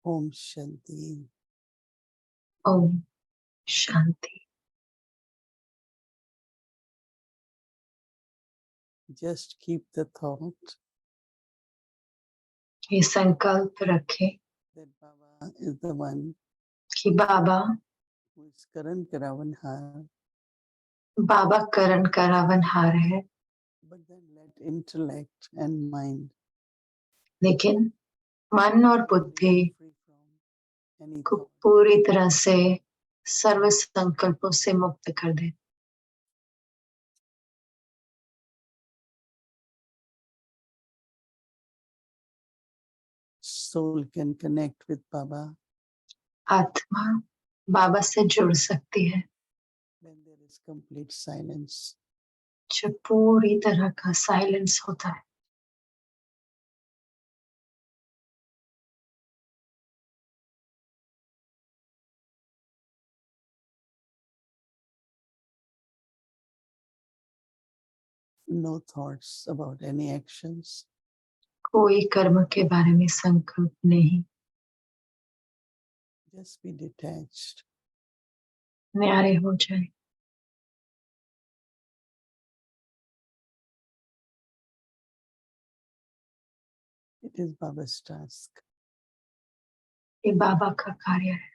Om Shanti. Om Shanti. Just keep the thought ये संकल्प रखें that Baba is the one कि बाबा who is Karan Karavanhar. बाबा करण करावनहार है, But then let intellect and mind लेकिन मन और बुद्धि free from any को thought. पूरी तरह से सर्व संकल्पों से मुक्त कर दे। Soul can connect with Baba आत्मा बाबा से जुड़ सकती है when there is complete silence. जब पूरी तरह का साइलेंस होता है। No thoughts about any actions. कोई कर्म के बारे में संकल्प नहीं, Just be detached. न्यारे हो जाए। It is Baba's task. ये बाबा का कार्य है।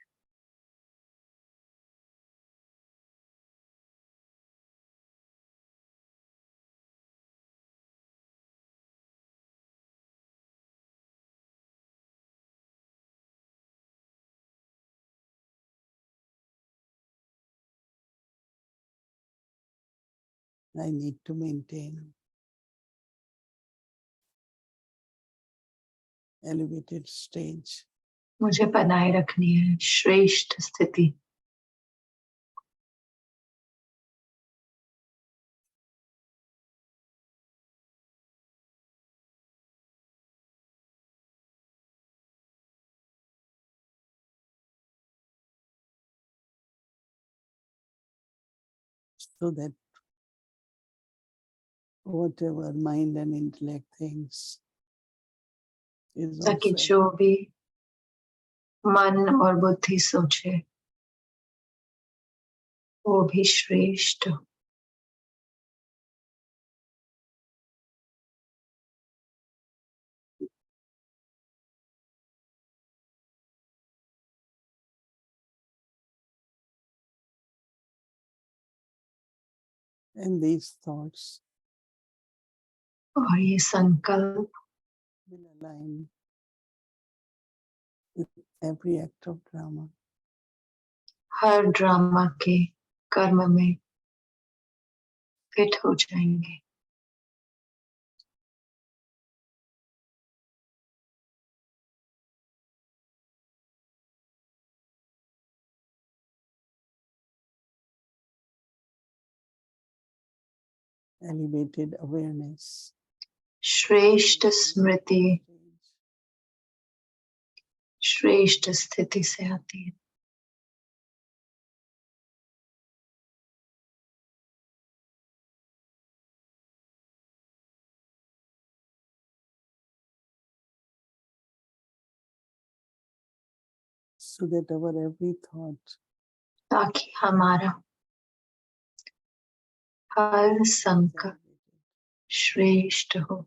I need to maintain elevated stage. मुझे बनाए रखनी है श्रेष्ठ स्थिति। So that whatever mind and intellect thinks is ताकि also जो भी मन और बुद्धि सोचे वो भी श्रेष्ठ हो। and these thoughts और ये संकल्प will align with every act of drama. Her drama के कर्म में फिट हो जाएंगे। Elevated awareness. श्रेष्ठ स्मृति श्रेष्ठ स्थिति से आती है। So that our every thought ताकि हमारा हर संकल्प श्रेष्ठ हो।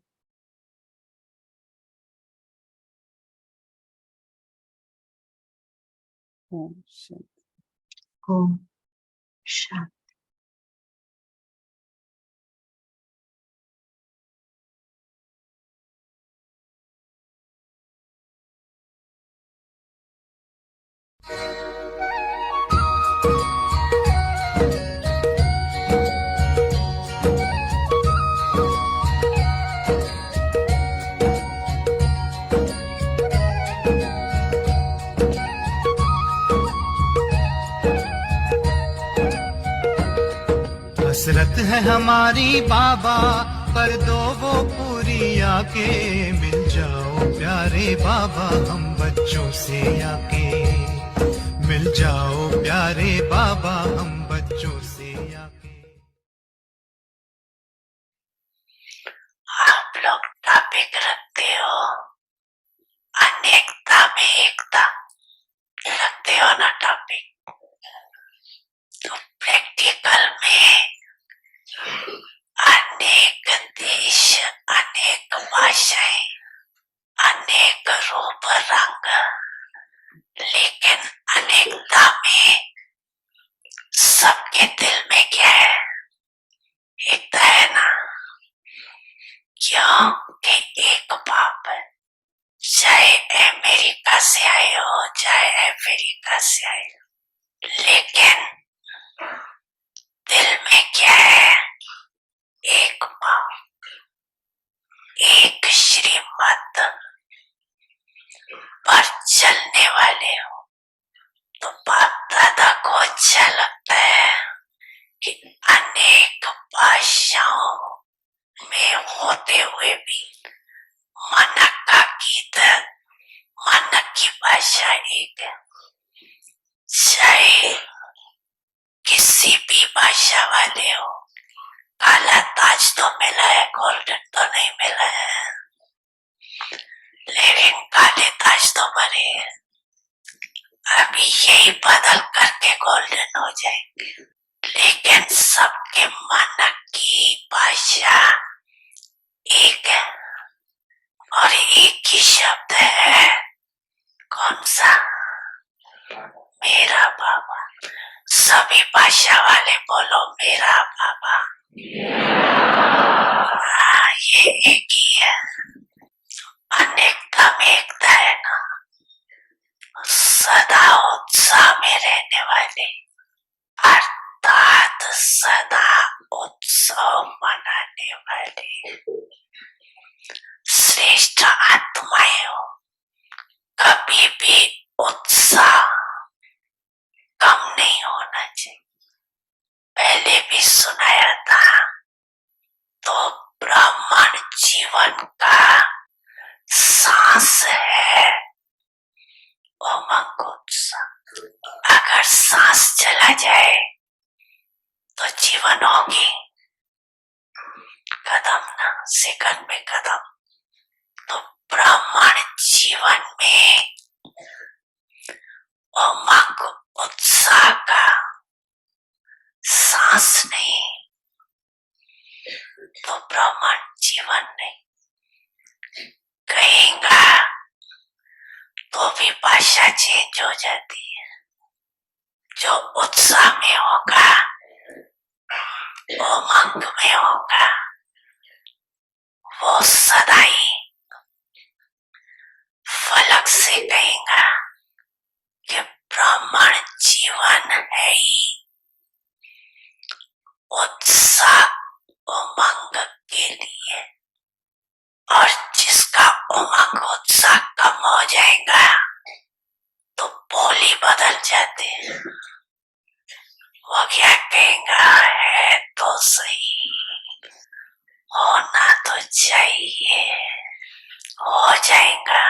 Om Shanti. ओम शांति। हसरत है हमारी बाबा पर दो वो पूरी आके मिल जाओ प्यारे बाबा हम बच्चों से आके मिल जाओ प्यारे बाबा हम बच्चों से आके। आप लोग टॉपिक रखते हो अनेकता में एकता। लगते हो ना टॉपिक, तो प्रैक्टिकल में अनेक देश, अनेक भाषाएं, अनेक रूप रंग, लेकिन अनेकता में सबके दिल में क्या है? एकता है ना। क्योंकि एक बाप है, चाहे अमेरिका से आए हो चाहे अफ्रीका से आए हो, लेकिन दिल में क्या है? एक बाप, एक श्रीमत पर चलने वाले हो। तो बाप दादा को अच्छा लगता है कि अनेक भाषाओं में होते हुए भी मनक का गीत, मनक की भाषा एक है। चाहे किसी भी भाषा वाले हो, काला ताज तो मिला है, गोल्डन तो नहीं मिला है, लेकिन काले ताज तो बने हैं। अभी यही बदल करके गोल्डन हो जाएंगे, लेकिन सबके मन की भाषा एक है और एक ही शब्द है। कौन सा? मेरा बाबा। सभी भाषा वाले बोलो मेरा बाबा। ये एक ही है। अनेकता में एकता है ना। सदा उत्साह में रहने वाले, अर्थात सदा उत्सव मनाने वाले श्रेष्ठ आत्माएं हो। कभी भी उत्साह कम नहीं होना चाहिए। पहले भी सुनाया था। तो ब्राह्मण जीवन का सांस है उमंग उत्साह। अगर सांस चला जाए तो जीवन होगी कदम ना, सेकंड में कदम। तो ब्राह्मण जीवन में उमंग उत्साह का सांस नहीं तो ब्राह्मण जीवन नहीं। कहेगा तो भी भाषा चेंज हो जाती है। जो उत्साह में होगा, उमंग में होगा, वो सदा ही फलक से कहेगा कि ब्राह्मण जीवन है ही उत्साह उमंग के लिए। और जिसका उमंग उत्साह कम हो जाएगा तो बोली बदल जाते हैं। वो क्या कहेगा? है तो सही, होना तो चाहिए, हो जाएगा।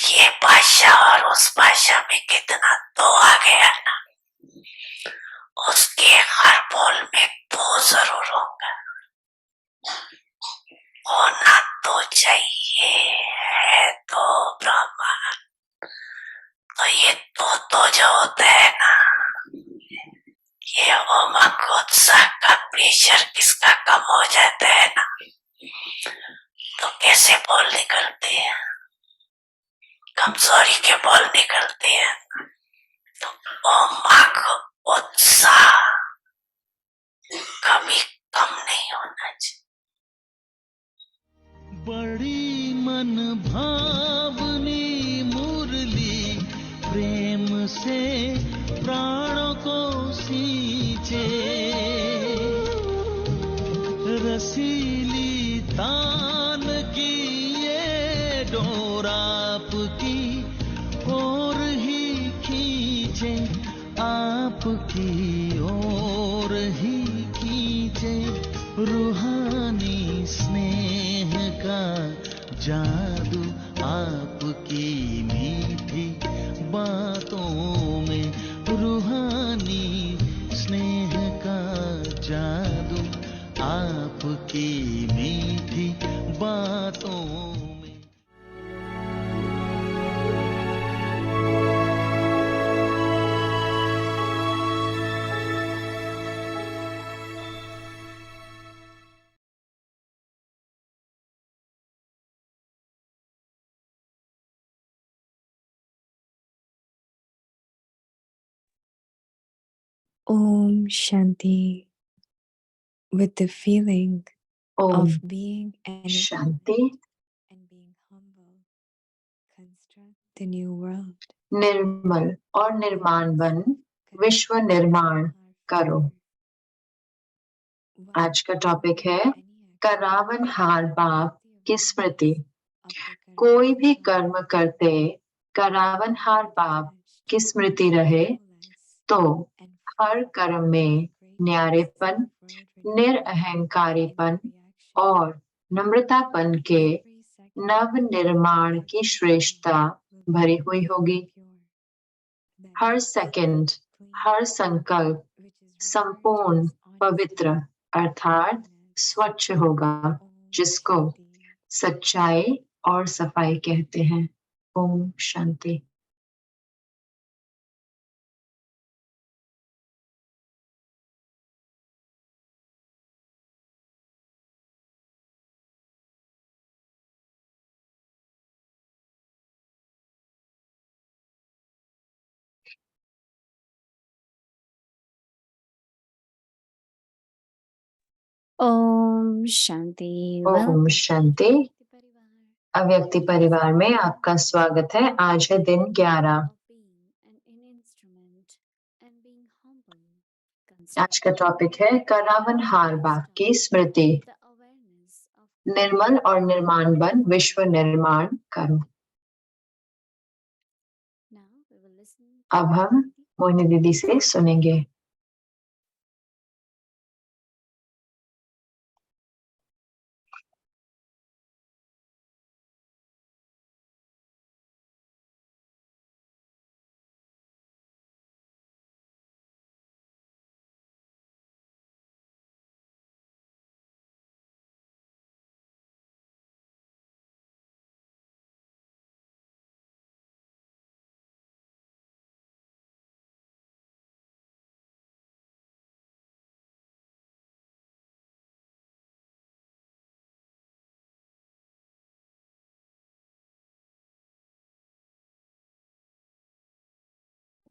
ये भाषा और उस भाषा में कितना तो आ गया ना। उसके हर बोल में तो जरूर होगा। होना तो चाहिए, है तो ब्राह्मण। तो ये तो जो होता है ना, ये उमंग उत्साह का प्रेशर किसका कम हो जाता है ना, तो कैसे बोल निकलते हैं? कमजोरी के बोल निकलते हैं। तो उमंग उत्साह कभी कम नहीं होना चाहिए। बड़ी मन भावनी मुरली प्रेम से प्राणों को सींचे। रसीली तान की ये डोर आपकी ओर ही खींचे, आपकी ओर ही खींचे। रूहानी स्नेह का जादू आपकी मीठी बातों में। रूहानी स्नेह का जादू आपकी मीठी बातों में। Om Shanti. With the feeling Om of being Shanti, and being humble, construct the new world. निर्मल और निर्माण बन विश्व निर्माण करो। आज का टॉपिक है करावन हार बाप की स्मृति। कोई भी कर्म करते करावन हार बाप की स्मृति रहे तो हर कर्म में न्यारेपन, निरअहंकारीपन और नम्रतापन के नव निर्माण की श्रेष्ठता भरी हुई होगी। हर सेकंड, हर संकल्प संपूर्ण पवित्र अर्थात स्वच्छ होगा, जिसको सच्चाई और सफाई कहते हैं। ओम शांति। ओम शांति। ओम शांति। अव्यक्ति परिवार में आपका स्वागत है। आज है दिन 11। आज का टॉपिक है करावन हार बाप की स्मृति। निर्मल और निर्माण बन विश्व निर्माण करो। अब हम मोहिनी दीदी से सुनेंगे।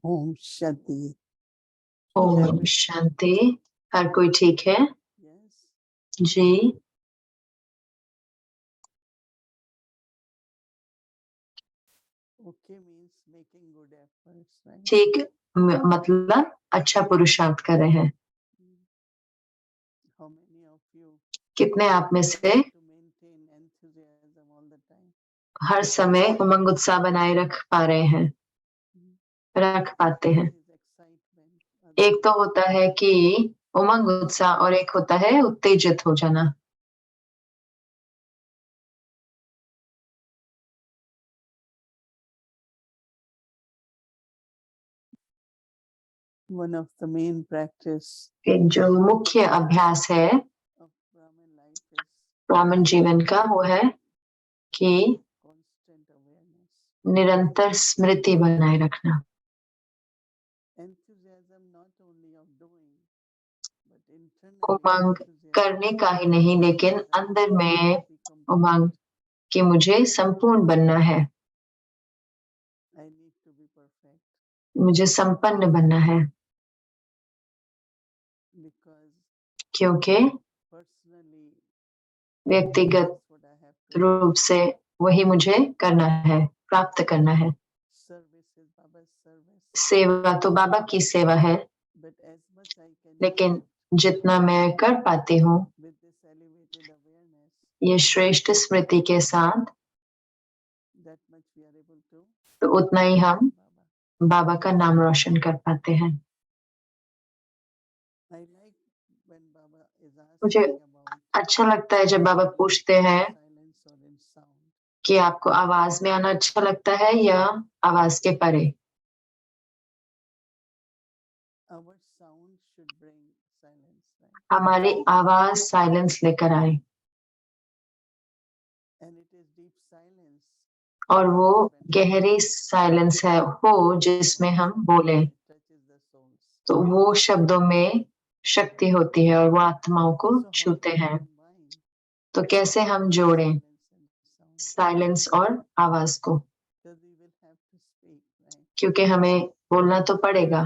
Om Shanti. ओम शांति। हर कोई ठीक है? Yes. जी। Okay means making good efforts, right? ठीक मतलब अच्छा पुरुषार्थ कर रहे हैं। How many of you कितने आप में से to maintain enthusiasm all the time? हर समय उमंग उत्साह बनाए रख पा रहे हैं, रख पाते हैं? Is excitement. एक तो होता है कि उमंग उत्साह और एक होता है उत्तेजित हो जाना। One of the main practice एक जो मुख्य अभ्यास है of Brahmin life is ब्राह्मण जीवन का वो है कि constant awareness. निरंतर स्मृति बनाए रखना। Enthusiasm not only of doing, but internally Umang enthusiasm करने का ही नहीं, लेकिन अंदर में to be complete. उमंग कि मुझे संपूर्ण बनना है, I need to be perfect मुझे संपन्न बनना है, because क्योंकि personally व्यक्तिगत that's what I have to do. रूप से वही मुझे करना है, प्राप्त करना है। Service is Baba's service, सेवा तो बाबा की सेवा है, but as much I can लेकिन do it जितना मैं कर पाती हूँ with this elevated awareness, ये श्रेष्ठ स्मृति के साथ, that much we are able to तो उतना ही हम Baba. बाबा का नाम रोशन कर पाते हैं। I like when Baba is मुझे asking about अच्छा लगता है जब बाबा पूछते हैं silence or in sound. कि आपको आवाज में आना अच्छा लगता है या आवाज के परे। Our sound should bring silence, right? हमारी आवाज साइलेंस लेकर आए, And it is deep silence और वो गहरी साइलेंस है हो जिसमें हम बोले that touches the souls. तो वो शब्दों में शक्ति होती है और वो आत्माओं को So how छूते do we हैं। combine तो कैसे हम जोड़ें silence and sound? साइलेंस और आवाज को, Because we will have to speak, right? क्योंकि हमें बोलना तो पड़ेगा,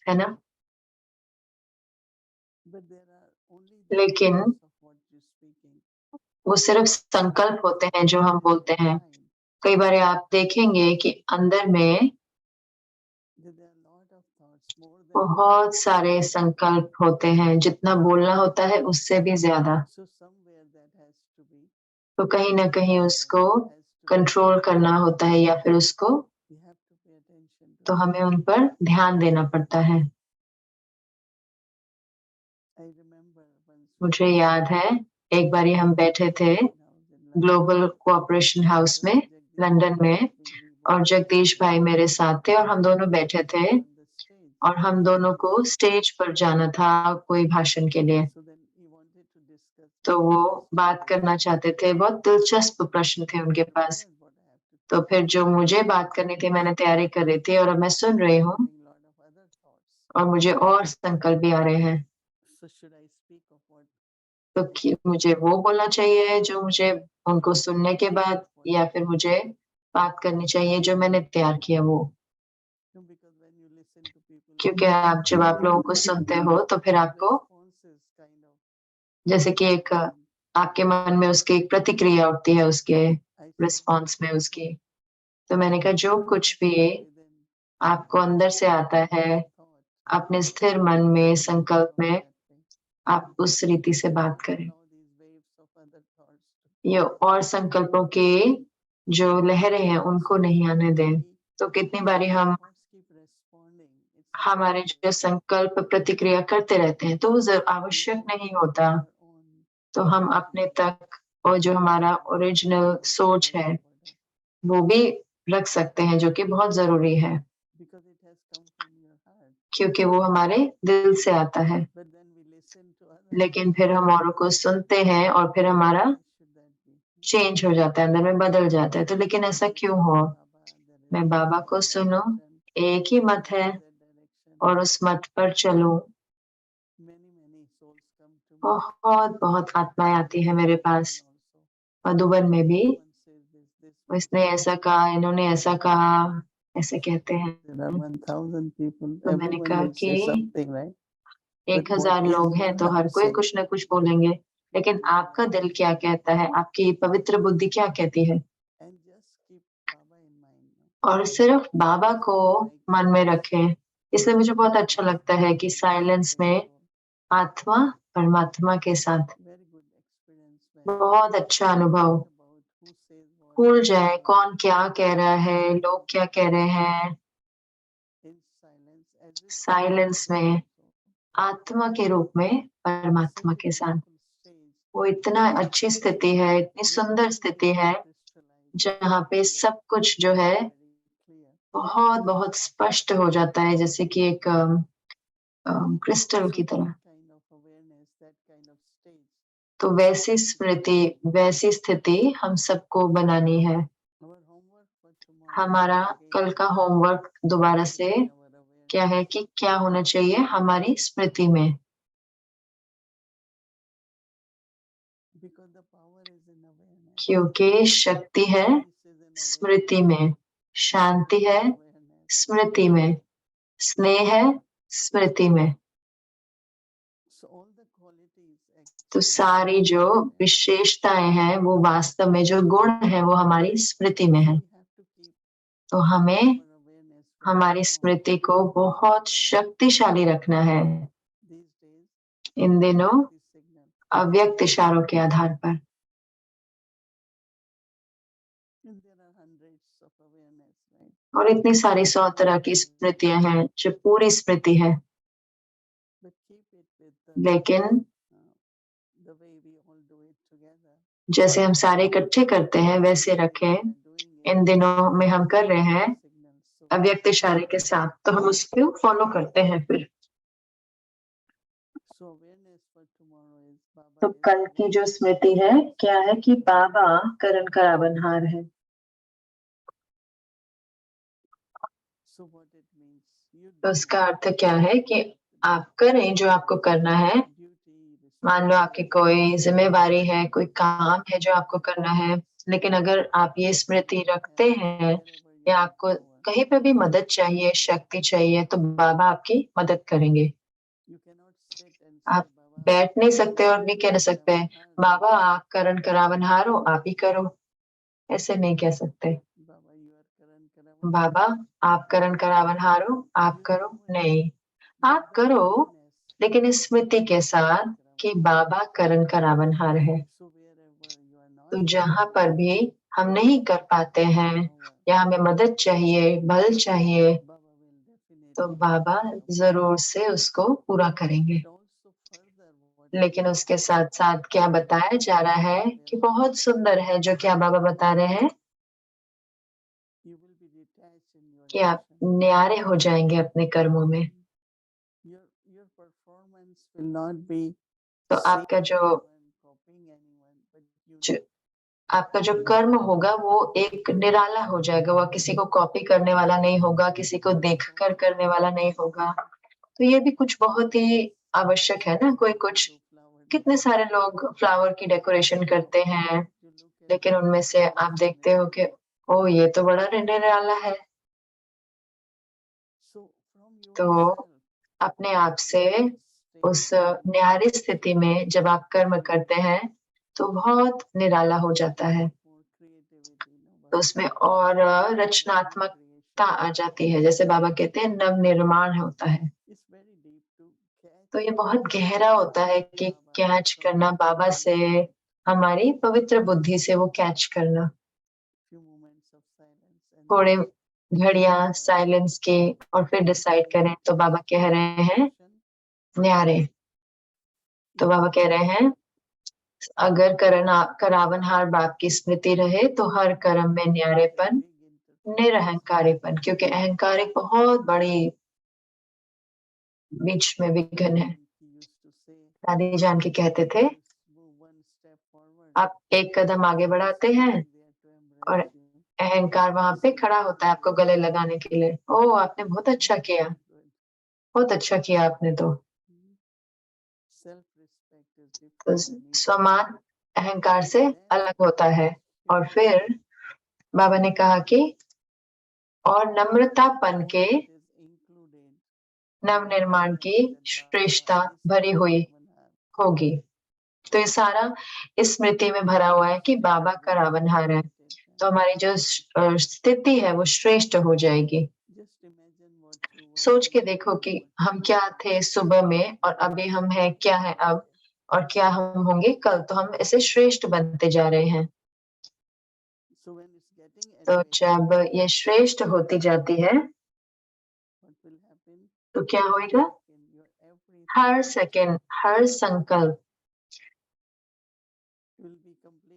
है ना? But there are only the लेकिन words of what you're speaking. वो सिर्फ संकल्प होते हैं जो हम बोलते हैं। Mind. कई बार आप देखेंगे कि अंदर में There are a lot of thoughts, more than बहुत सारे संकल्प होते हैं, जितना बोलना होता है उससे भी ज्यादा। so somewhere that has to be तो कहीं ना कहीं उसको has to कंट्रोल करना होता है, या फिर उसको we have to pay attention to तो that. हमें उन पर ध्यान देना पड़ता है। I remember once मुझे याद है एक बार हम बैठे थे ग्लोबल कोऑपरेशन हाउस में लंदन में, और जगदीश भाई मेरे साथ थे और हम दोनों बैठे थे और हम दोनों को स्टेज पर जाना था कोई भाषण के लिए। So then he wanted to discuss तो वो बात करना चाहते थे, बहुत दिलचस्प प्रश्न थे उनके पास। what I have to तो फिर जो मुझे बात करनी थी, मैंने तैयारी कर रही थी और अब मैं सुन रही हूँ bring lot of other thoughts. और मुझे और संकल्प भी आ रहे हैं। So should I speak of what तो मुझे वो बोलना चाहिए जो मुझे उनको सुनने के बाद, या फिर मुझे बात करनी चाहिए जो मैंने तैयार किया वो? no, because when you listen to people क्योंकि आप जब आप लोगों को सुनते हो तो फिर आपको responses kind of जैसे कि एक आपके मन में उसकी एक प्रतिक्रिया उठती है उसके I said, रिस्पॉन्स में उसकी। तो मैंने कहा जो कुछ भी within आपको अंदर से आता है thought अपने स्थिर मन में, संकल्प में, that way. आप उस रीति से बात करें। Allow these waves of other thoughts to ये और संकल्पों के जो लहरें हैं उनको नहीं आने दें। तो कितनी बारी हम thoughts keep responding. It's हमारे जो संकल्प प्रतिक्रिया करते रहते हैं तो वो आवश्यक नहीं होता। our own तो हम अपने तक और जो हमारा ओरिजिनल सोच है वो भी रख सकते हैं, जो कि बहुत जरूरी है because it has come from your heart. क्योंकि वो हमारे दिल से आता है। But then we listen to others. लेकिन फिर हम औरों को सुनते हैं और फिर हमारा Why should that be? Change हो जाता है, अंदर में बदल जाता है। तो लेकिन ऐसा क्यों हो? मैं बाबा को सुनूं, एक ही मत है और उस मत पर चलूं। Many souls come to me. बहुत बहुत आत्माएं आती है मेरे पास, मधुबन में भी। One says this. इसने ऐसा कहा, इन्होंने ऐसा कहा, ऐसे कहते हैं। There are 1,000 people. तो मैंने Everyone कहा will say कि something, right? 1000 what is लोग हैं your तो हर heart कोई saying? कुछ न कुछ बोलेंगे, लेकिन आपका दिल क्या कहता है, आपकी पवित्र बुद्धि क्या कहती है? And just keep Baba in mind. और सिर्फ बाबा को मन में रखें। इसलिए मुझे बहुत अच्छा लगता है कि साइलेंस में आत्मा परमात्मा के साथ Very good experience. When बहुत अच्छा अनुभव। about who says what भूल जाए कौन क्या कह रहा है, लोग क्या कह रहे हैं। in silence, as if silence में आत्मा के रूप में परमात्मा के साथ, वो इतना अच्छी स्थिति है, इतनी सुंदर स्थिति है जहाँ पे सब कुछ जो है बहुत बहुत स्पष्ट हो जाता है, जैसे कि एक क्रिस्टल की तरह। kind of awareness, that kind of state. तो वैसी स्मृति, वैसी स्थिति हम सबको बनानी है। Our homework for tomorrow हमारा कल का होमवर्क दोबारा से our awareness. क्या है कि क्या होना चाहिए हमारी स्मृति में, Because the power is in awareness. क्योंकि शक्ति है Peace is in स्मृति में, शांति है awareness. स्मृति में, स्नेह है स्मृति में। So all the qualities तो actually सारी जो विशेषताएं हैं वो वास्तव में जो गुण है वो हमारी स्मृति में है। we have to keep तो हमें our awareness very हमारी strong. स्मृति को बहुत शक्तिशाली रखना है These days, इन दिनों this signal. अव्यक्त इशारों के आधार पर। And there are hundreds of awareness, right? और इतनी सारी 100 तरह की स्मृतियां हैं जो पूरी स्मृति है, But keep it with the, लेकिन the way we all do it together. जैसे हम सारे इकट्ठे करते हैं वैसे रखें। इन दिनों में हम कर रहे हैं अव्यक्त इशारे के साथ, तो हम उसको फॉलो करते हैं फिर। So awareness for tomorrow is Baba. तो कल की जो स्मृति है क्या है कि बाबा करण करावनहार है। So what it means? You तो उसका अर्थ क्या है कि आप करें जो आपको करना है। मान लो आपकी कोई जिम्मेवारी है, कोई काम है जो आपको करना है, लेकिन अगर आप ये स्मृति रखते हैं या आपको कहीं पे भी मदद चाहिए, शक्ति चाहिए, तो बाबा आपकी मदद करेंगे। आप बैठ नहीं सकते और नहीं कह सकते हैं बाबा आप करण करावनहार हो, आप ही करो, ऐसे नहीं कह सकते। बाबा आप करण करावनहार हो, आप करो, नहीं, आप करो लेकिन इस स्मृति के साथ कि बाबा करण करावनहार है। तो जहां पर भी हम नहीं कर पाते हैं या हमें मदद चाहिए, बल चाहिए, तो बाबा जरूर से उसको पूरा करेंगे। लेकिन उसके साथ साथ क्या बताया जा रहा है कि बहुत सुंदर है जो क्या बाबा बता रहे हैं कि आप न्यारे हो जाएंगे अपने कर्मों में। तो आपका जो कर्म होगा वो एक निराला हो जाएगा, वह किसी को कॉपी करने वाला नहीं होगा, किसी को देखकर करने वाला नहीं होगा। तो ये भी कुछ बहुत ही आवश्यक है ना। कोई कुछ कितने सारे लोग फ्लावर की डेकोरेशन करते हैं, लेकिन उनमें से आप देखते हो कि ओ ये तो बड़ा निराला है। तो अपने आप से उस न्यारी स्थिति में जब आप कर्म करते हैं तो बहुत निराला हो जाता है, तो उसमें और रचनात्मकता आ जाती है। जैसे बाबा कहते हैं नव निर्माण होता है। तो ये बहुत गहरा होता है कि कैच करना बाबा से, हमारी पवित्र बुद्धि से वो कैच करना। थोड़े घड़ियां साइलेंस की और फिर डिसाइड करें तो बाबा कह रहे हैं न्यारे। तो बाबा कह रहे हैं अगर करावनहार बाप की स्मृति रहे तो हर कर्म में न्यारेपन, निरअहकारीपन, क्योंकि अहंकार एक बहुत बड़ी बीच में विघ्न है। दादी जान के कहते थे आप एक कदम आगे बढ़ाते हैं और अहंकार वहां पे खड़ा होता है आपको गले लगाने के लिए। ओ आपने बहुत अच्छा किया, बहुत अच्छा किया आपने। तो स्वमान अहंकार से अलग होता है। और फिर बाबा ने कहा कि और नम्रतापन के नव निर्माण की श्रेष्ठता भरी हुई होगी। तो ये सारा इस स्मृति में भरा हुआ है कि बाबा करावनहार है, तो हमारी जो स्थिति है वो श्रेष्ठ हो जाएगी। सोच के देखो कि हम क्या थे सुबह में और अभी हम हैं क्या है अब, और क्या हम होंगे कल। तो हम ऐसे श्रेष्ठ बनते जा रहे हैं। तो जब ये श्रेष्ठ होती जाती है तो क्या होएगा, हर सेकंड, हर संकल्प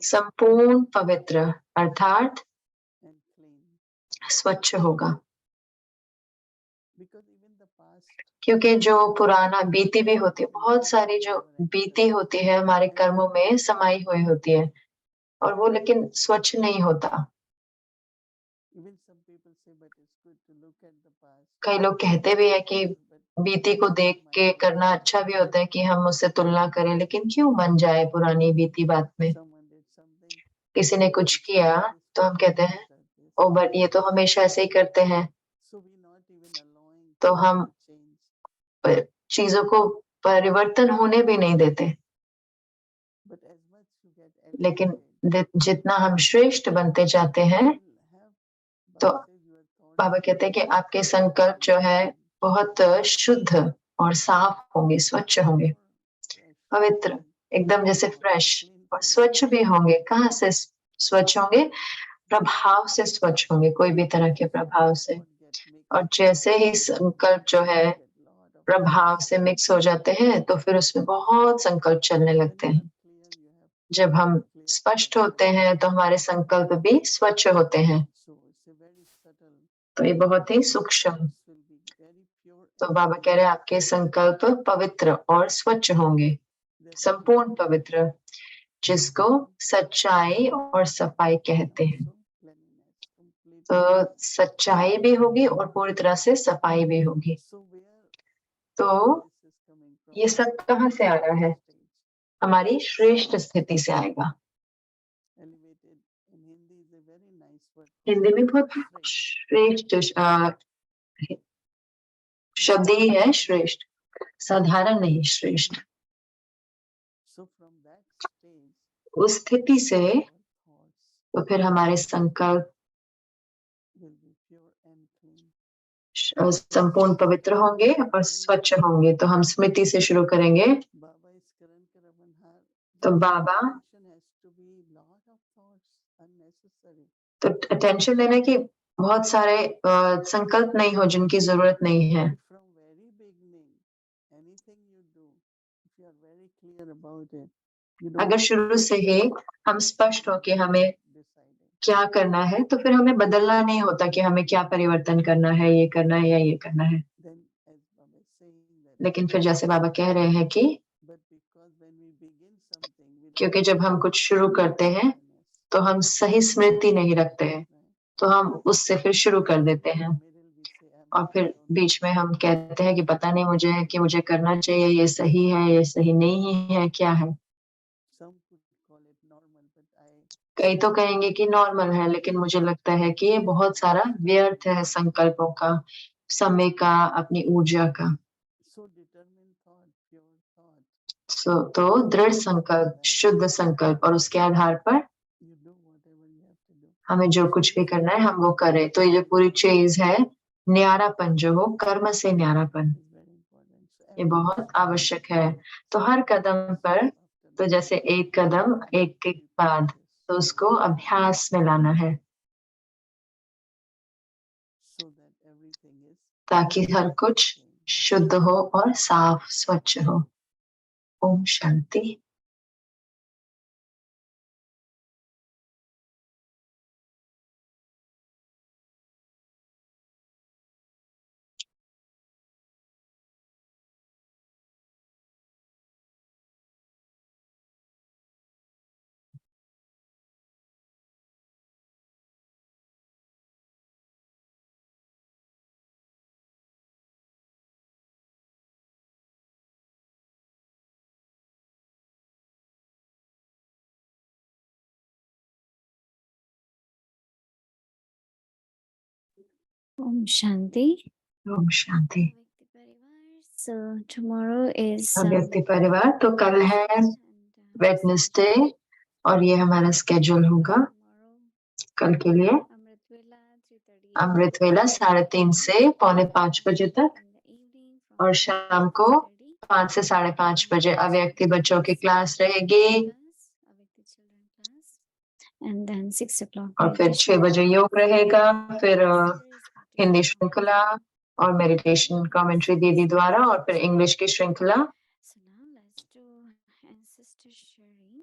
संपूर्ण पवित्र अर्थात स्वच्छ होगा। क्योंकि जो पुराना बीती भी होती है, बहुत सारी जो बीती होती है हमारे कर्मों में समाई हुई होती है, और वो लेकिन स्वच्छ नहीं होता। कई लोग कहते भी है कि बीती को देख के करना अच्छा भी होता है कि हम उससे तुलना करें, लेकिन क्यों मन जाए पुरानी बीती बात में। किसी ने कुछ किया तो हम कहते हैं ओ बट ये तो हमेशा ऐसे ही करते हैं, तो हम चीजों को परिवर्तन होने भी नहीं देते। लेकिन जितना हम श्रेष्ठ बनते जाते हैं तो बाबा कहते हैं कि आपके संकल्प जो है बहुत शुद्ध और साफ होंगे, स्वच्छ होंगे, पवित्र, एकदम जैसे फ्रेश और स्वच्छ भी होंगे। कहाँ से स्वच्छ होंगे, प्रभाव से स्वच्छ होंगे, कोई भी तरह के प्रभाव से। और जैसे ही संकल्प जो है प्रभाव से मिक्स हो जाते हैं तो फिर उसमें बहुत संकल्प चलने लगते हैं। जब हम स्पष्ट होते हैं तो हमारे संकल्प भी स्वच्छ होते हैं। तो ये बहुत ही सूक्ष्म। तो बाबा कह रहे हैं आपके संकल्प पवित्र और स्वच्छ होंगे, संपूर्ण पवित्र, जिसको सच्चाई और सफाई कहते हैं। तो सच्चाई भी होगी और पूरी तरह से सफाई भी होगी। तो ये सब कहाँ से आ रहा है, हमारी श्रेष्ठ स्थिति से आएगा। हिंदी में बहुत श्रेष्ठ शब्द ही है श्रेष्ठ, साधारण नहीं, श्रेष्ठ। उस स्थिति से our thoughts तो फिर हमारे संकल्प will be pure and clean. संपूर्ण पवित्र होंगे और स्वच्छ होंगे। तो हम स्मृति से शुरू करेंगे। Baba is Karan Karavanhar. तो बाबा Attention has to be lot of thoughts unnecessary. तो अटेंशन लेने की बहुत सारे संकल्प नहीं हो जिनकी जरूरत नहीं है। From very beginning, anything you do, if you are very clear about it, you अगर don't शुरू से ही हम स्पष्ट हो कि हमें deciding. क्या करना है तो फिर हमें बदलना नहीं होता कि हमें क्या परिवर्तन करना है, ये करना है या ये करना है। Then, as Baba is saying that, लेकिन फिर जैसे बाबा कह रहे हैं कि but because when we begin something, we क्योंकि जब हम कुछ शुरू करते हैं तो हम सही स्मृति नहीं रखते हैं, तो हम उससे फिर शुरू कर देते हैं और फिर बीच में हम कहते हैं कि पता नहीं मुझे कि मुझे करना चाहिए, ये सही है, ये सही नहीं है, क्या है। some could call it normal, but कई तो कहेंगे कि नॉर्मल है, लेकिन मुझे लगता है कि ये बहुत सारा व्यर्थ है संकल्पों का, समय का, अपनी ऊर्जा का। so determined thought, pure thought, तो दृढ़ संकल्प, शुद्ध संकल्प और उसके आधार पर you do whatever you have to do. हमें जो कुछ भी करना है हम वो करें। तो ये जो पूरी चीज है, न्यारापन जो हो, कर्म से न्यारापन, It's very important. So ये बहुत आवश्यक है। तो हर कदम पर, तो जैसे एक कदम एक एक बाद, तो उसको अभ्यास में लाना है so that everything is ताकि हर कुछ शुद्ध हो और साफ स्वच्छ हो। Om Shanti. Om Shanti. Om Shanti. So tomorrow is व्यक्ति परिवार, तो कल है वेडनेसडे और ये हमारा स्केड्यूल होगा कल के लिए। अमृत वेला 3:30 से 4:45 बजे तक और शाम को 5 से 5:30 बजे अव्यक्ति बच्चों की क्लास रहेगी and then 6 o'clock. और फिर 6 बजे योग रहेगा, फिर हिंदी श्रृंखला और मेडिटेशन कमेंट्री दीदी द्वारा और फिर इंग्लिश की श्रृंखला। So now let's do ancestor sharing.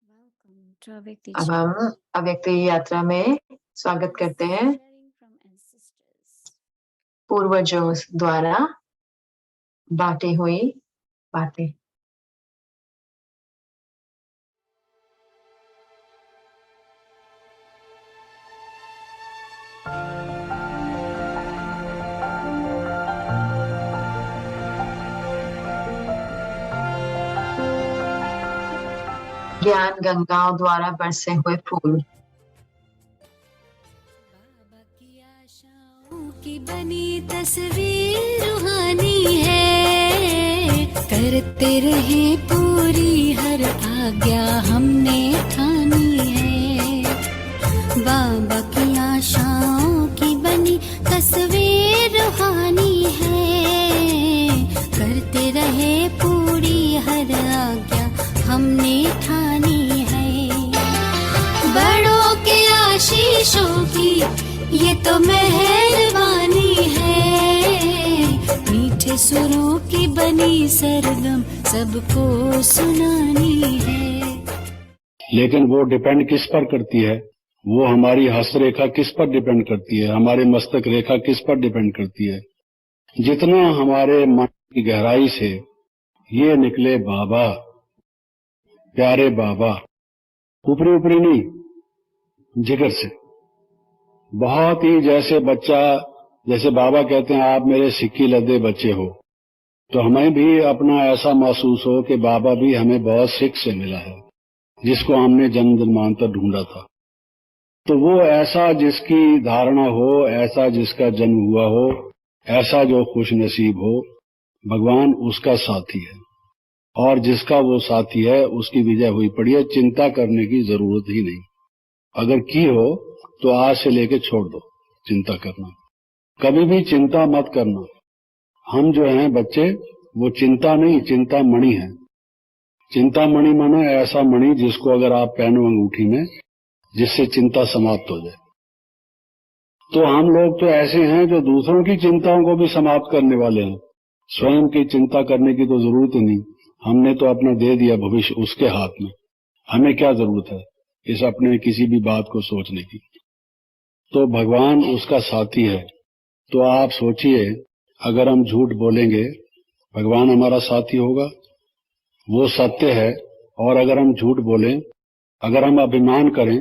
Welcome to Avyakti अब हम अव्यक्ति यात्रा में स्वागत करते हैं sharing from ancestors. पूर्वजों द्वारा बांटी हुई बातें। ज्ञान गंगाओं द्वारा बरसे हुए फूल। बाबा की आशाओं की बनी तस्वीर रूहानी है, करते रहे पूरी हर आज्ञा हमने ठानी है। बाबा की आशाओं की बनी तस्वीर रूहानी है, करते रहे पूरी हर आज्ञा हमने ठानी है। बड़ों के आशीषों की ये तो मेहरबानी है, मीठे सुरों की बनी सरगम सबको सुनानी है। लेकिन वो डिपेंड किस पर करती है? वो हमारी हस्तरेखा किस पर डिपेंड करती है? हमारी मस्तक रेखा किस पर डिपेंड करती है? जितना हमारे मन की गहराई से ये निकले बाबा, प्यारे बाबा, ऊपरी ऊपरी नहीं, जिगर से, बहुत ही जैसे बच्चा, जैसे बाबा कहते हैं आप मेरे सिक्की लदे बच्चे हो, तो हमें भी अपना ऐसा महसूस हो कि बाबा भी हमें बहुत सिख से मिला है, जिसको हमने जन्म जन्मांतर ढूंढा था। तो वो ऐसा जिसकी धारणा हो, ऐसा जिसका जन्म हुआ हो, ऐसा जो खुश नसीब हो, भगवान उसका साथी है। और जिसका वो साथी है उसकी विजय हुई पड़ी है। चिंता करने की जरूरत ही नहीं। अगर की हो तो आज से लेके छोड़ दो चिंता करना। कभी भी चिंता मत करना। हम जो हैं बच्चे, वो चिंता नहीं, चिंता मणि है। चिंता मणि माना ऐसा मणि जिसको अगर आप पहनो अंगूठी में, जिससे चिंता समाप्त हो जाए। तो हम लोग तो ऐसे हैं जो दूसरों की चिंताओं को भी समाप्त करने वाले हैं। स्वयं की चिंता करने की तो जरूरत ही नहीं। हमने तो अपना दे दिया भविष्य उसके हाथ में। हमें क्या जरूरत है इस अपने किसी भी बात को सोचने की। तो भगवान उसका साथी है। तो आप सोचिए, अगर हम झूठ बोलेंगे भगवान हमारा साथी होगा? वो सत्य है। और अगर हम झूठ बोलें, अगर हम अभिमान करें,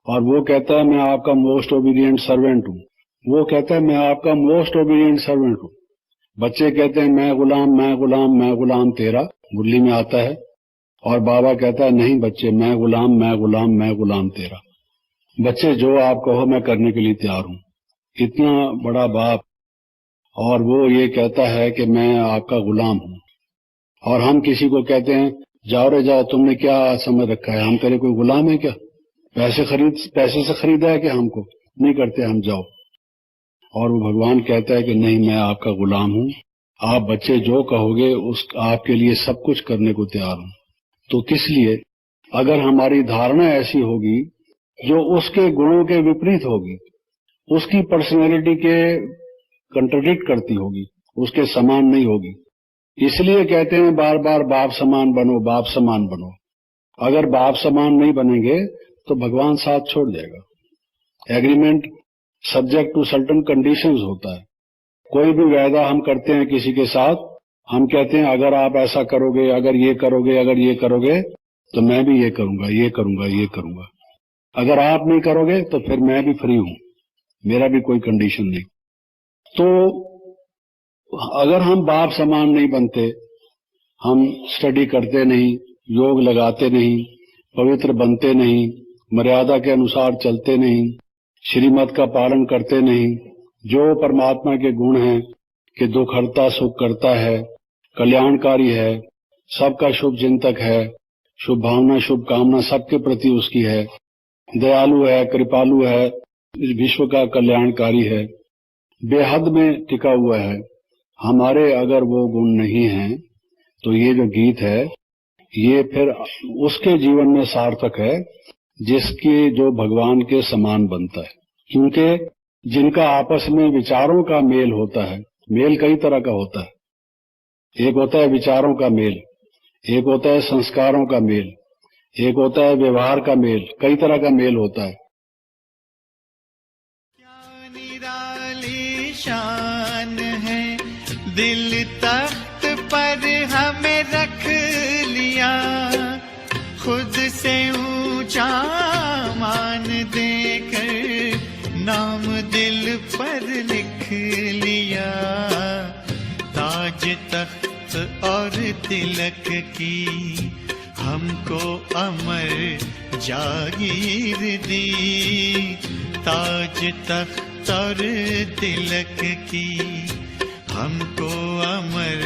और वो कहता है मैं आपका मोस्ट ओबीडिएंट सर्वेंट हूं, वो कहता है मैं आपका मोस्ट ओबीडिएंट सर्वेंट हूं। बच्चे कहते हैं मैं गुलाम मैं गुलाम मैं गुलाम तेरा, मुरली में आता है। और बाबा कहता है नहीं बच्चे, मैं गुलाम मैं गुलाम मैं गुलाम तेरा। बच्चे जो आप कहो मैं करने के लिए तैयार हूं। इतना बड़ा बाप, और वो ये कहता है कि मैं आपका गुलाम हूं। और हम किसी को कहते हैं जाओ रे जाओ, तुमने क्या समझ रखा है, हम तेरे कोई गुलाम है क्या? पैसे से खरीदा है कि हमको? नहीं करते हम, जाओ। और वो भगवान कहता है कि नहीं, मैं आपका गुलाम हूं। आप बच्चे जो कहोगे उस आपके लिए सब कुछ करने को तैयार हूं। तो किस लिए? अगर हमारी धारणा ऐसी होगी जो उसके गुणों के विपरीत होगी, उसकी पर्सनैलिटी के कंट्राडिक्ट करती होगी, उसके समान नहीं होगी। इसलिए कहते हैं बार बार बाप समान बनो, बाप समान बनो। अगर बाप समान नहीं बनेंगे तो भगवान साथ छोड़ देगा। Agreement subject to certain conditions होता है। कोई भी वायदा हम करते हैं किसी के साथ, हम कहते हैं अगर आप ऐसा करोगे, अगर ये करोगे, अगर ये करोगे तो मैं भी ये करूंगा, ये करूंगा, ये करूंगा। अगर आप नहीं करोगे तो फिर मैं भी फ्री हूं, मेरा भी कोई कंडीशन नहीं। तो अगर हम बाप समान नहीं बनते, हम स्टडी करते नहीं, योग लगाते नहीं, पवित्र बनते नहीं, मर्यादा के अनुसार चलते नहीं, श्रीमत का पालन करते नहीं, जो परमात्मा के गुण हैं कि दुख हरता सुख करता है, कल्याणकारी है, सबका शुभ चिंतक है, शुभ भावना शुभ कामना सबके प्रति उसकी है, दयालु है, कृपालु है, विश्व का कल्याणकारी है, बेहद में टिका हुआ है। हमारे अगर वो गुण नहीं हैं तो ये जो गीत है ये फिर उसके जीवन में सार्थक है जिसके जो भगवान के समान बनता है। क्योंकि जिनका आपस में विचारों का मेल होता है, मेल कई तरह का होता है। एक होता है विचारों का मेल, एक होता है संस्कारों का मेल, एक होता है व्यवहार का मेल, कई तरह का मेल होता है। क्या निराली शान है, दिल तख्त पर हमें रख लिया, खुद से ऊंचा मान देकर नाम दिल पर लिख लिया। ताज तख्त और तिलक की हमको अमर जागीर दी, ताज तख्त और तिलक की हमको अमर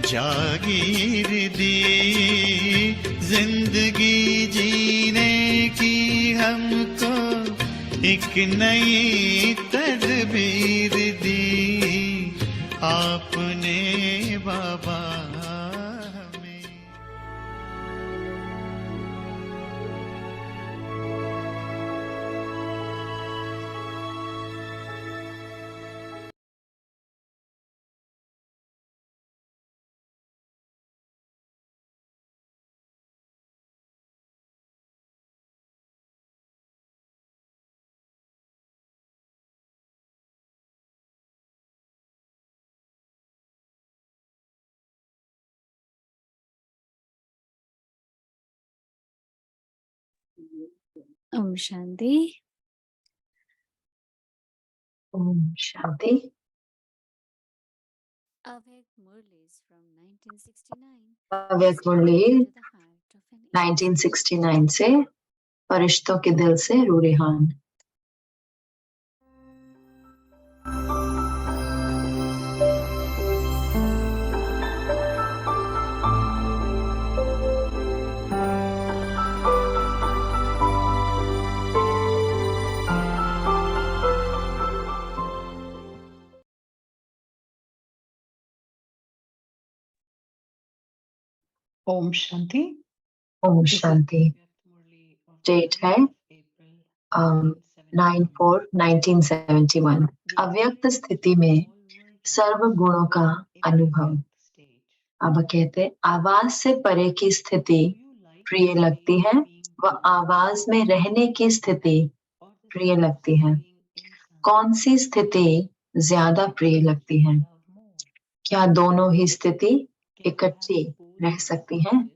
जागीर दी, जिंदगी जीने की हमको एक नई तदबीर दी, आपने बाबा हमें। Om Shanti. Om Shanti. Avek Murlis from 1969. अव्यक्त मुरली To the heart of an 1969 से फरिश्तों के दिल से रूरिहान। ओम शांति। ओम शांति। डेट है 9/4/1971। अव्यक्त स्थिति में सर्व गुणों का अनुभव। अब कहते हैं आवाज से परे की स्थिति प्रिय लगती है व आवाज में रहने की स्थिति प्रिय लगती है। कौन सी स्थिति ज्यादा प्रिय लगती है? क्या दोनों ही स्थिति इकट्ठी रह सकती हैं?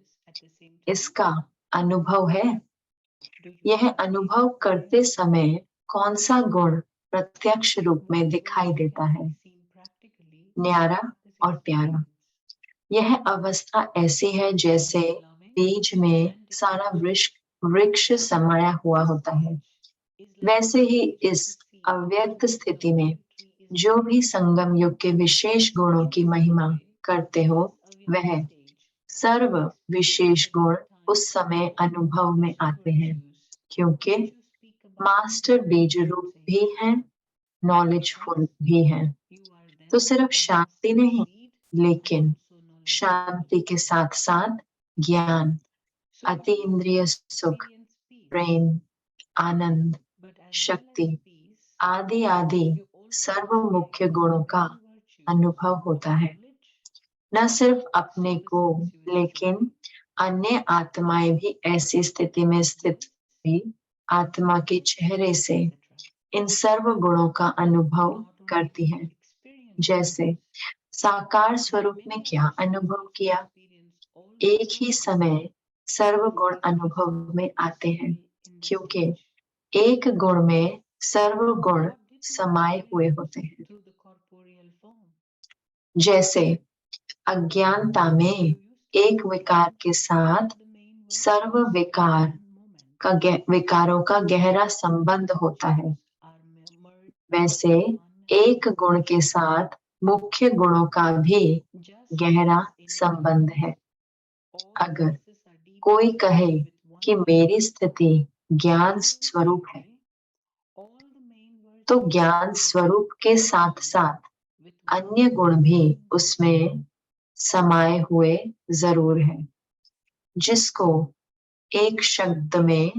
इसका अनुभव है। यह अनुभव करते समय कौन सा गुण प्रत्यक्ष रूप में दिखाई देता है? न्यारा और प्यारा। यह अवस्था ऐसी है जैसे बीज में सारा वृक्ष समाया हुआ होता है। वैसे ही इस अव्यक्त स्थिति में जो भी संगम युग के विशेष गुणों की महिमा करते हो, वह सर्व विशेष गुण उस समय अनुभव में आते हैं, क्योंकि मास्टर बीज रूप भी हैं, नॉलेजफुल भी हैं। तो सिर्फ शांति नहीं, लेकिन शांति के साथ साथ ज्ञान, अतीन्द्रिय सुख, प्रेम, आनंद, शक्ति आदि आदि सर्व मुख्य गुणों का अनुभव होता है। न सिर्फ अपने को, लेकिन अन्य आत्माएं भी ऐसी स्थिति में स्थित हुई आत्मा के चेहरे से इन सर्व गुणों का अनुभव करती हैं। जैसे साकार स्वरूप में क्या अनुभव किया? एक ही समय सर्व गुण अनुभव में आते हैं, क्योंकि एक गुण में सर्व गुण समाये हुए होते हैं। जैसे अज्ञानता में एक विकार के साथ सर्व विकारों का गहरा संबंध होता है, वैसे एक गुण के साथ मुख्य गुणों का भी गहरा संबंध है। अगर कोई कहे कि मेरी स्थिति ज्ञान स्वरूप है, तो ज्ञान स्वरूप के साथ साथ अन्य गुण भी उसमें समाये हुए जरूर है, जिसको एक शब्द में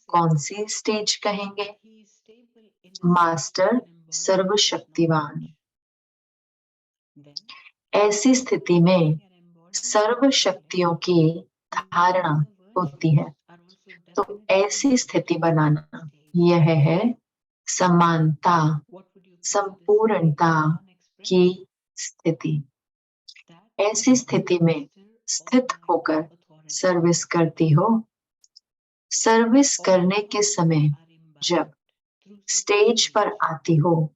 कौन सी स्टेज कहेंगे? मास्टर सर्वशक्तिवान। ऐसी स्थिति में सर्व शक्तियों की धारणा होती है। तो ऐसी स्थिति बनाना यह है समानता, संपूर्णता की स्थिति। ऐसी स्थिति में स्थित होकर सर्विस करती हो। सर्विस करने के समय जब स्टेज पर आती हो,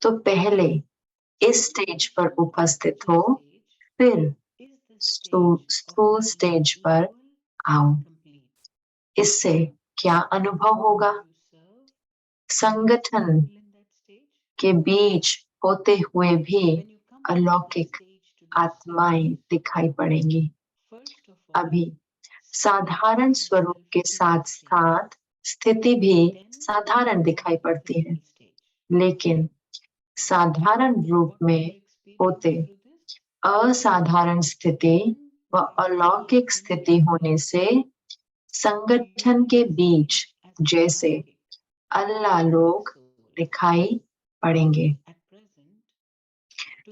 तो पहले इस स्टेज पर उपस्थित हो, फिर स्थूल स्टेज पर आओ। इससे क्या अनुभव होगा? संगठन के बीच होते हुए भी अलौकिक आत्माएं दिखाई पड़ेंगी। अभी साधारण स्वरूप के साथ साथ स्थिति भी साधारण दिखाई पड़ती है, लेकिन साधारण रूप में होते असाधारण स्थिति व अलौकिक स्थिति होने से संगठन के बीच जैसे अल्लाह लोग दिखाई पड़ेंगे।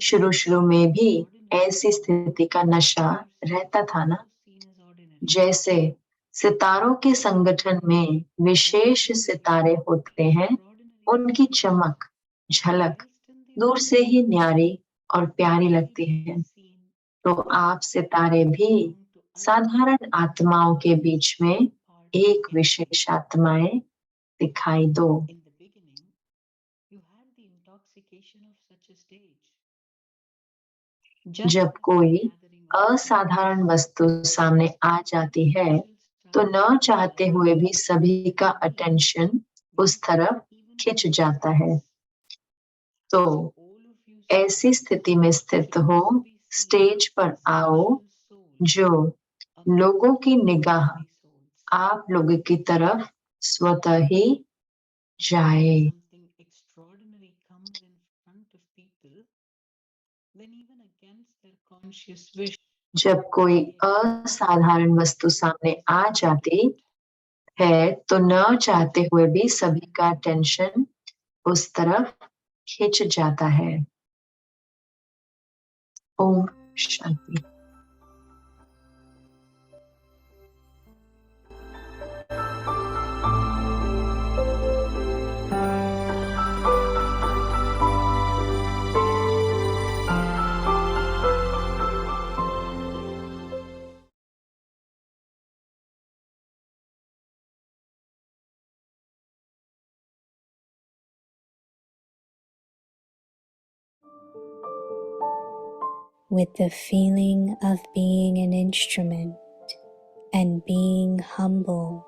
शुरू में भी ऐसी स्थिति का नशा रहता था ना। जैसे सितारों के संगठन में विशेष सितारे होते हैं, उनकी चमक, झलक दूर से ही न्यारी और प्यारी लगती है। तो आप सितारे भी साधारण आत्माओं के बीच में एक विशेष आत्माएं दिखाई दो। जब कोई असाधारण वस्तु सामने आ जाती है, तो न चाहते हुए भी सभी का अटेंशन उस तरफ खिंच जाता है। तो ऐसी स्थिति में स्थित हो, स्टेज पर आओ, जो लोगों की निगाह आप लोगों की तरफ स्वतः ही जाए। जब कोई असाधारण वस्तु सामने आ जाती है तो न चाहते हुए भी सभी का टेंशन उस तरफ खिंच जाता है। Om Shanti. With the feeling of being an instrument and being humble,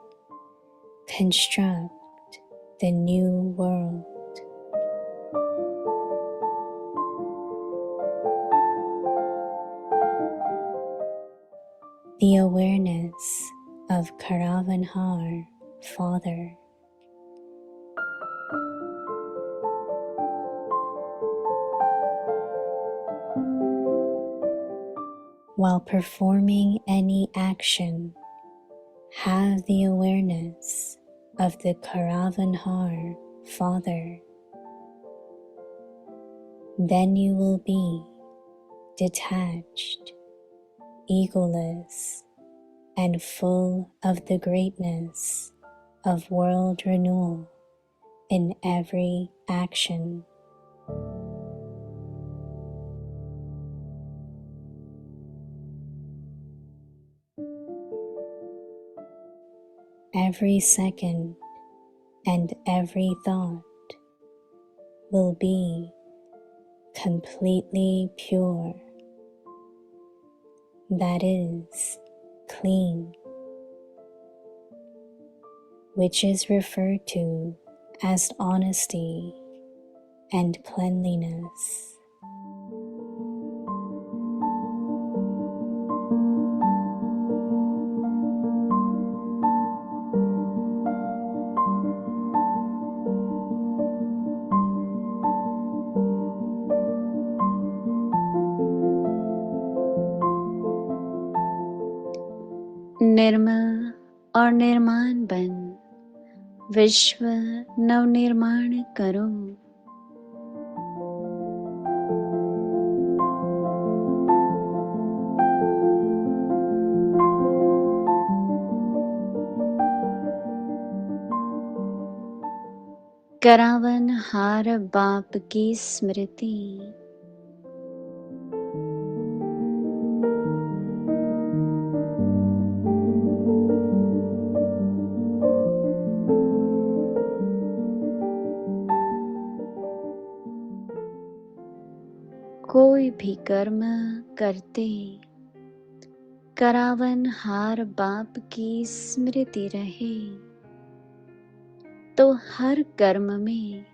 construct the new world. The awareness of Karavanhar, Father. While performing any action, have the awareness of the Karavanhar, Father. Then you will be detached, egoless, and full of the greatness of world renewal in every action. Every second and every thought will be completely pure, that is, clean, which is referred to as honesty and cleanliness. निर्मल और निर्माण बन विश्व नवनिर्माण करो। करावन हार बाप की स्मृति। कोई भी कर्म करते करावन हार बाप की स्मृति रहे तो हर कर्म में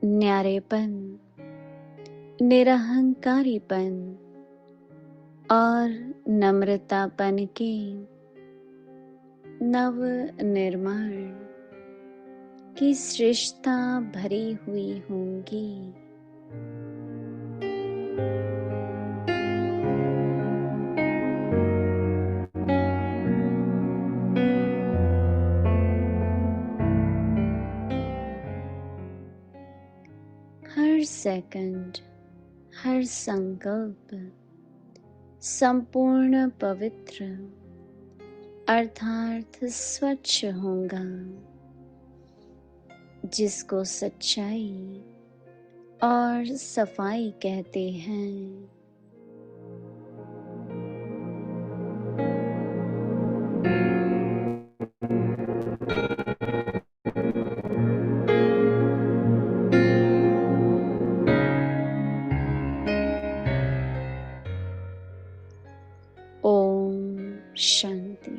न्यारेपन, निरहंकारीपन और नम्रतापन के नव निर्माण की श्रेष्ठता भरी हुई होंगी। हर सेकंड, हर संकल्प संपूर्ण पवित्र अर्थात स्वच्छ होगा, जिसको सच्चाई और सफाई कहते हैं। ओम शांति।